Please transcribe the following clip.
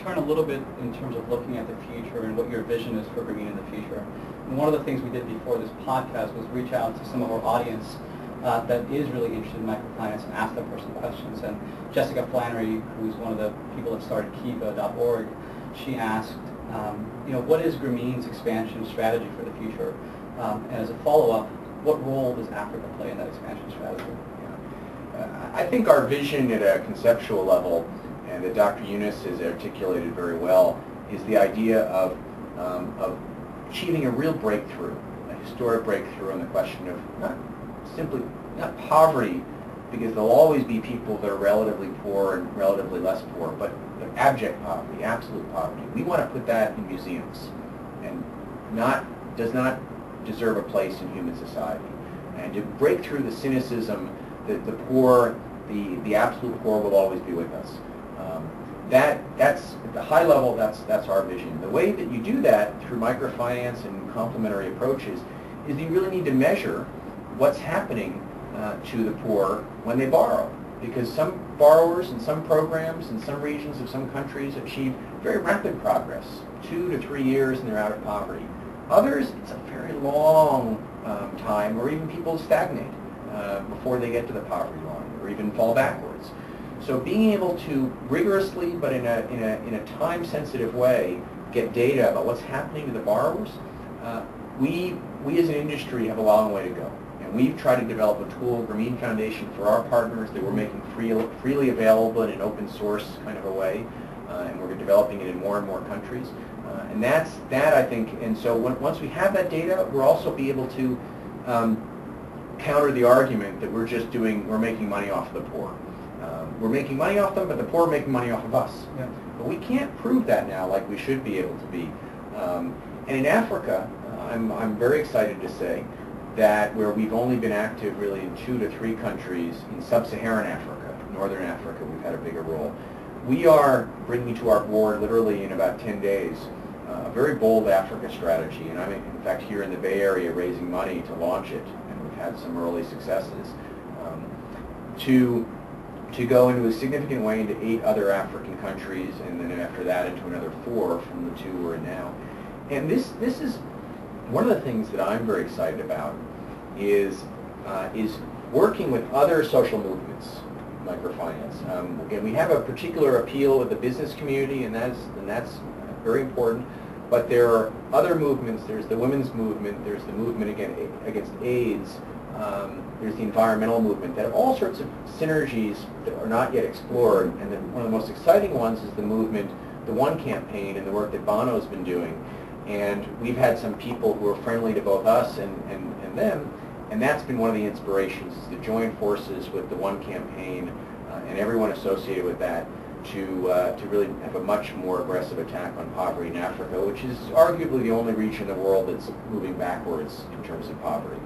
turn a little bit in terms of looking at the future and what your vision is for Grameen in the future. And one of the things we did before this podcast was reach out to some of our audience that is really interested in microfinance and ask them personal questions. And Jessica Flannery, who's one of the people that started Kiva.org, she asked, what is Grameen's expansion strategy for the future? And as a follow-up, what role does Africa play in that expansion strategy? I think our vision at a conceptual level, and that Dr. Yunus has articulated very well, is the idea of achieving a real breakthrough, a historic breakthrough on the question of not poverty, because there'll always be people that are relatively poor and relatively less poor, but abject poverty, absolute poverty. We want to put that in museums, and does not deserve a place in human society. And to break through the cynicism that the poor, the absolute poor, will always be with us. That's at the high level. That's our vision. The way that you do that through microfinance and complementary approaches is you really need to measure what's happening to the poor when they borrow, because some borrowers and some programs in some regions of some countries achieve very rapid progress, 2 to 3 years, and they're out of poverty. Others, it's a very long time, or even people stagnate before they get to the poverty line, or even fall backwards. So being able to rigorously, but in a time-sensitive way, get data about what's happening to the borrowers, we as an industry have a long way to go. And we've tried to develop a tool, Grameen Foundation, for our partners that we're making freely available in an open source kind of a way, and we're developing it in more and more countries. And that I think, and so once we have that data, we'll also be able to counter the argument that we're making money off the poor. We're making money off them, but the poor are making money off of us. Yeah. But we can't prove that now like we should be able to be. And in Africa, I'm very excited to say that where we've only been active really in 2 to 3 countries in sub-Saharan Africa, Northern Africa, we've had a bigger role. We are bringing to our board literally in about 10 days a very bold Africa strategy, and I'm in fact here in the Bay Area raising money to launch it, and we've had some early successes, to go into a significant way into 8 other African countries, and then after that into another 4 from the 2 we're in now. And this is one of the things that I'm very excited about is working with other social movements, microfinance. Again, we have a particular appeal with the business community, and that's very important. But there are other movements. There's the women's movement. There's the movement against AIDS. There's the environmental movement that have all sorts of synergies that are not yet explored. And one of the most exciting ones is the movement, the One campaign, and the work that Bono's been doing. And we've had some people who are friendly to both us and them, and that's been one of the inspirations, is to join forces with the One campaign and everyone associated with that to really have a much more aggressive attack on poverty in Africa, which is arguably the only region in the world that's moving backwards in terms of poverty.